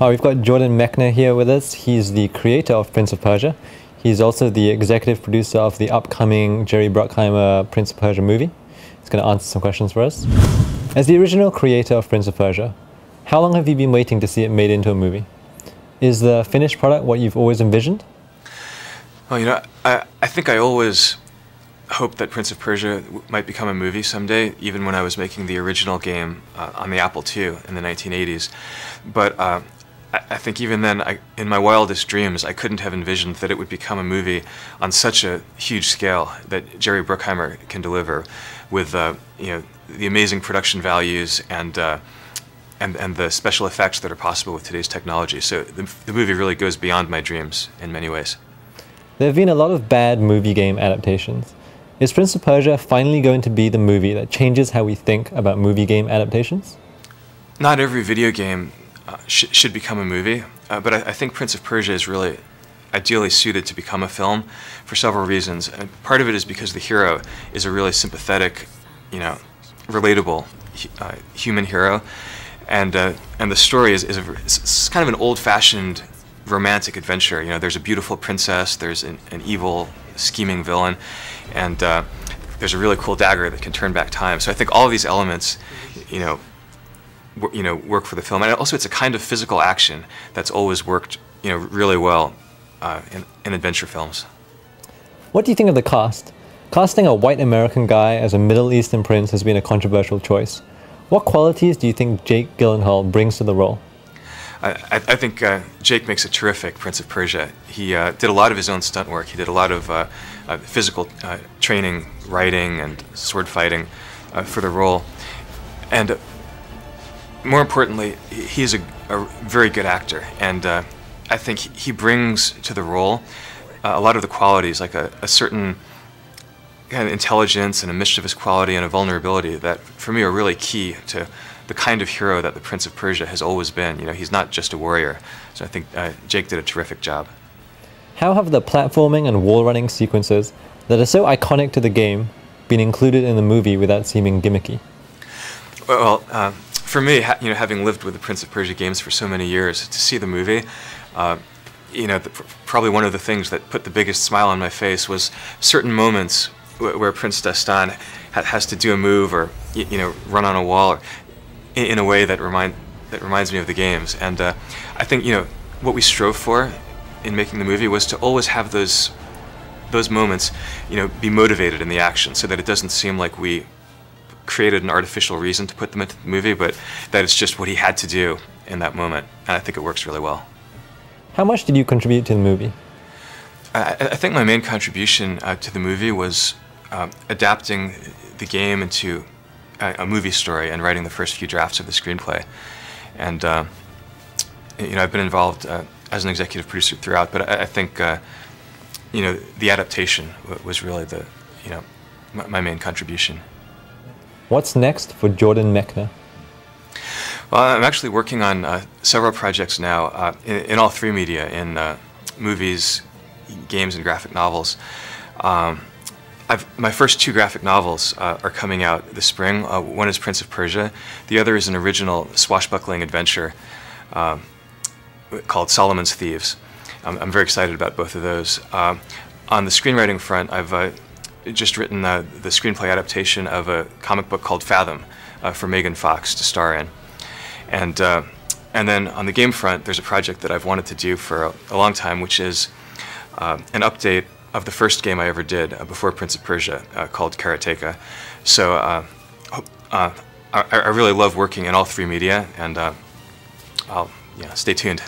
Hi, we've got Jordan Mechner here with us. He's the creator of Prince of Persia. He's also the executive producer of the upcoming Jerry Bruckheimer Prince of Persia movie. He's going to answer some questions for us. As the original creator of Prince of Persia, how long have you been waiting to see it made into a movie? Is the finished product what you've always envisioned? Well, I think I always hoped that Prince of Persia might become a movie someday, even when I was making the original game on the Apple II in the 1980s. But I think even then, in my wildest dreams, I couldn't have envisioned that it would become a movie on such a huge scale that Jerry Bruckheimer can deliver, with the amazing production values and the special effects that are possible with today's technology. So the movie really goes beyond my dreams in many ways. There have been a lot of bad movie game adaptations. Is Prince of Persia finally going to be the movie that changes how we think about movie game adaptations? Not every video game should become a movie, but I think Prince of Persia is really ideally suited to become a film for several reasons. And part of it is because the hero is a really sympathetic, relatable human hero, and the story is it's kind of an old-fashioned romantic adventure. There's a beautiful princess, there's an evil, scheming villain, and there's a really cool dagger that can turn back time. So I think all of these elements, work for the film, and also it's a kind of physical action that's always worked, really well in adventure films. What do you think of the cast? Casting a white American guy as a Middle Eastern prince has been a controversial choice. What qualities do you think Jake Gyllenhaal brings to the role? I think Jake makes a terrific Prince of Persia. He did a lot of his own stunt work. He did a lot of physical training, writing, and sword fighting for the role. And more importantly, he's a very good actor. And I think he brings to the role a lot of the qualities, like a certain kind of intelligence and a mischievous quality and a vulnerability that, for me, are really key to the kind of hero that the Prince of Persia has always been. He's not just a warrior. So I think Jake did a terrific job. How have the platforming and wall running sequences that are so iconic to the game been included in the movie without seeming gimmicky? Well, for me, having lived with the Prince of Persia games for so many years, to see the movie, probably one of the things that put the biggest smile on my face was certain moments where Prince Dastan has to do a move or run on a wall, or in a way that reminds me of the games. And I think what we strove for in making the movie was to always have those moments be motivated in the action, so that it doesn't seem like we created an artificial reason to put them into the movie, but that it's just what he had to do in that moment. And I think it works really well. How much did you contribute to the movie? I think my main contribution to the movie was adapting the game into a movie story and writing the first few drafts of the screenplay. And I've been involved as an executive producer throughout, but I think the adaptation was really my main contribution. What's next for Jordan Mechner? Well, I'm actually working on several projects now in all three media, in movies, games, and graphic novels. My first two graphic novels are coming out this spring. One is Prince of Persia. The other is an original swashbuckling adventure called Solomon's Thieves. I'm very excited about both of those. On the screenwriting front, I've just written the screenplay adaptation of a comic book called Fathom for Megan Fox to star in. And then on the game front, there's a project that I've wanted to do for a long time, which is an update of the first game I ever did before Prince of Persia, called Karateka. So I really love working in all three media, and stay tuned.